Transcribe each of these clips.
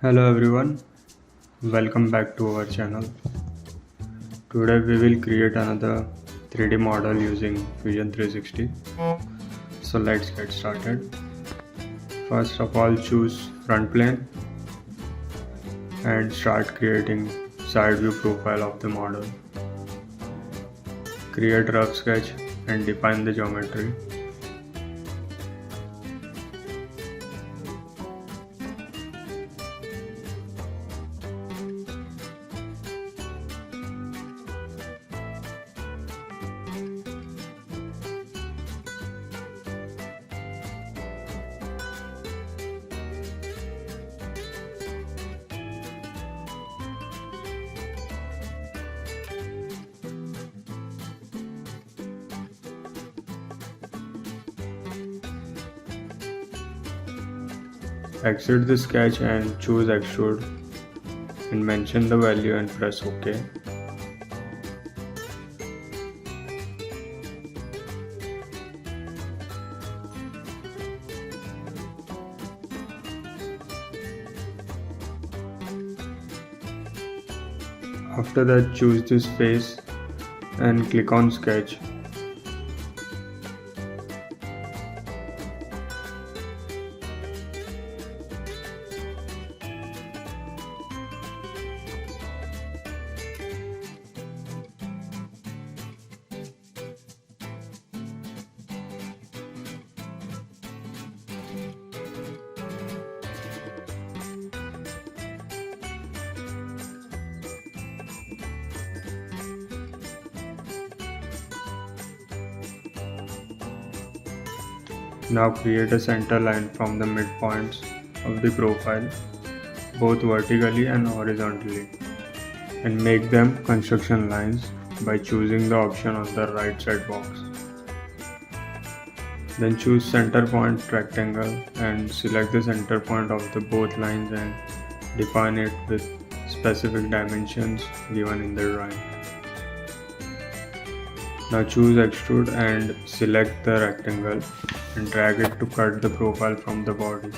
Hello everyone, welcome back to our channel. Today we will create another 3D model using Fusion 360. So let's get started. First of all, choose front plane and start creating side view profile of the model. Create rough sketch and define the geometry. Exit the sketch and choose extrude and mention the value and press OK. After that, choose this face and click on sketch. Now create a center line from the midpoints of the profile, both vertically and horizontally, and make them construction lines by choosing the option on the right side box. Then choose center point rectangle and select the center point of the both lines and define it with specific dimensions given in the drawing. Now choose extrude and select the rectangle and drag it to cut the profile from the body.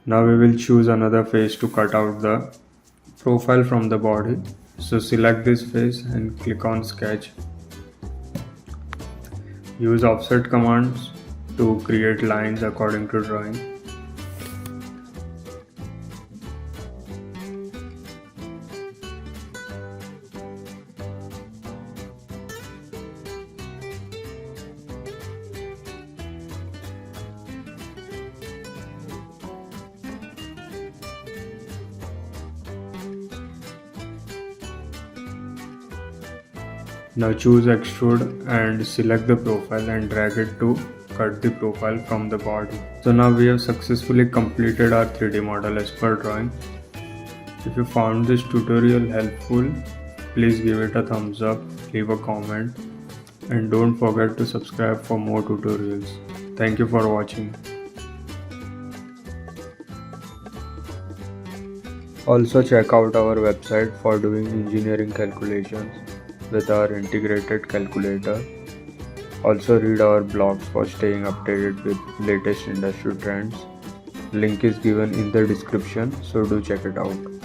Now we will choose another face to cut out the profile from the body. So select this face and click on sketch. Use offset commands to create lines according to drawing. Now choose extrude and select the profile and drag it to cut the profile from the body. So now we have successfully completed our 3D model as per drawing. If you found this tutorial helpful, please give it a thumbs up, leave a comment, and don't forget to subscribe for more tutorials. Thank you for watching. Also check out our website for doing engineering calculations with our integrated calculator. Also read our blogs for staying updated with latest industry trends. Link is given in the description, so do check it out.